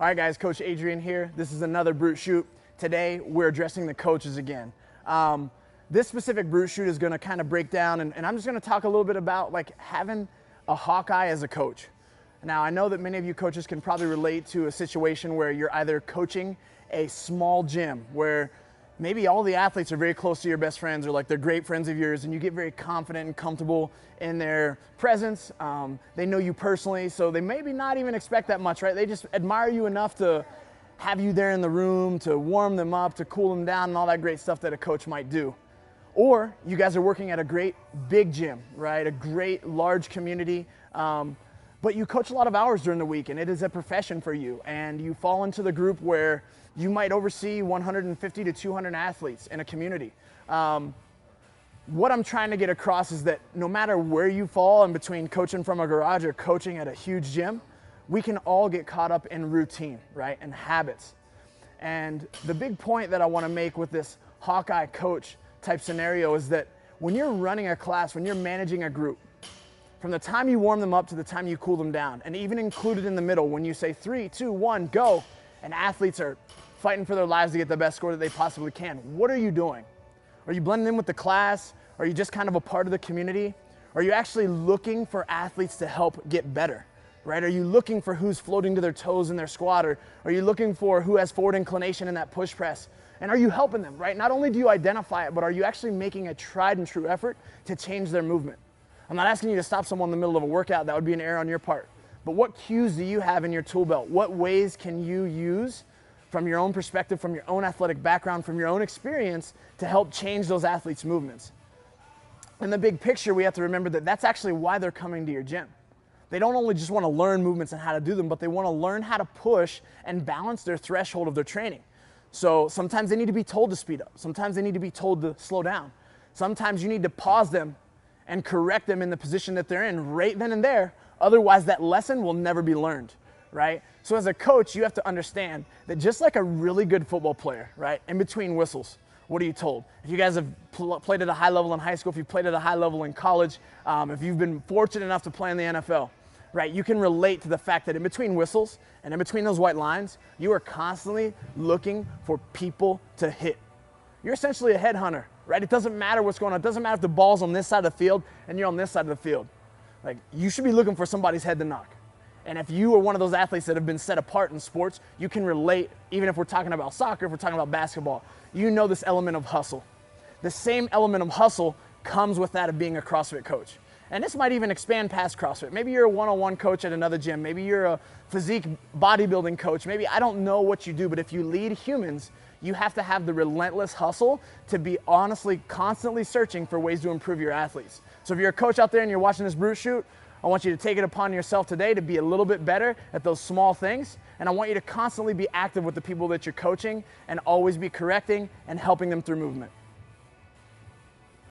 All right, guys, Coach Adrian here. This is another Brute Shoot. Today, we're addressing the coaches again. This specific Brute Shoot is gonna kind of break down, and I'm just gonna talk a little bit about like having a Hawkeye as a coach. Now, I know that many of you coaches can probably relate to a situation where you're either coaching a small gym where maybe all the athletes are very close to your best friends or like they're great friends of yours, and you get very confident and comfortable in their presence. They know you personally, so they maybe not even expect that much, right? They just admire you enough to have you there in the room, to warm them up, to cool them down, and all that great stuff that a coach might do. Or you guys are working at a great big gym, right? A great large community, but you coach a lot of hours during the week, and it is a profession for you, and you fall into the group where you might oversee 150 to 200 athletes in a community. What I'm trying to get across is that no matter where you fall in between coaching from a garage or coaching at a huge gym, we can all get caught up in routine, right, and habits. And the big point that I want to make with this Hawkeye coach type scenario is that when you're running a class, when you're managing a group, from the time you warm them up to the time you cool them down, and even included in the middle, when you say 3, 2, 1, go, and athletes are fighting for their lives to get the best score that they possibly can, what are you doing? Are you blending in with the class? Are you just kind of a part of the community? Are you actually looking for athletes to help get better, right? Are you looking for who's floating to their toes in their squat? Or are you looking for who has forward inclination in that push press? And are you helping them, right? Not only do you identify it, but are you actually making a tried and true effort to change their movement? I'm not asking you to stop someone in the middle of a workout. That would be an error on your part. But what cues do you have in your tool belt? What ways can you use from your own perspective, from your own athletic background, from your own experience to help change those athletes' movements? In the big picture, we have to remember that that's actually why they're coming to your gym. They don't only just want to learn movements and how to do them, but they want to learn how to push and balance their threshold of their training. So sometimes they need to be told to speed up. Sometimes they need to be told to slow down. Sometimes you need to pause them and correct them in the position that they're in right then and there. Otherwise, that lesson will never be learned, right? So as a coach, you have to understand that just like a really good football player, right, in between whistles, what are you told? If you guys have played at a high level in high school, if you've played at a high level in college, if you've been fortunate enough to play in the NFL, right, you can relate to the fact that in between whistles and in between those white lines, you are constantly looking for people to hit. You're essentially a headhunter, right? It doesn't matter what's going on. It doesn't matter if the ball's on this side of the field and you're on this side of the field. Like, you should be looking for somebody's head to knock. And if you are one of those athletes that have been set apart in sports, you can relate, even if we're talking about soccer, if we're talking about basketball, you know this element of hustle. The same element of hustle comes with that of being a CrossFit coach. And this might even expand past CrossFit. Maybe you're a one-on-one coach at another gym. Maybe you're a physique bodybuilding coach. Maybe I don't know what you do, but if you lead humans, you have to have the relentless hustle to be honestly constantly searching for ways to improve your athletes. So if you're a coach out there and you're watching this Brute Shoot, I want you to take it upon yourself today to be a little bit better at those small things. And I want you to constantly be active with the people that you're coaching and always be correcting and helping them through movement.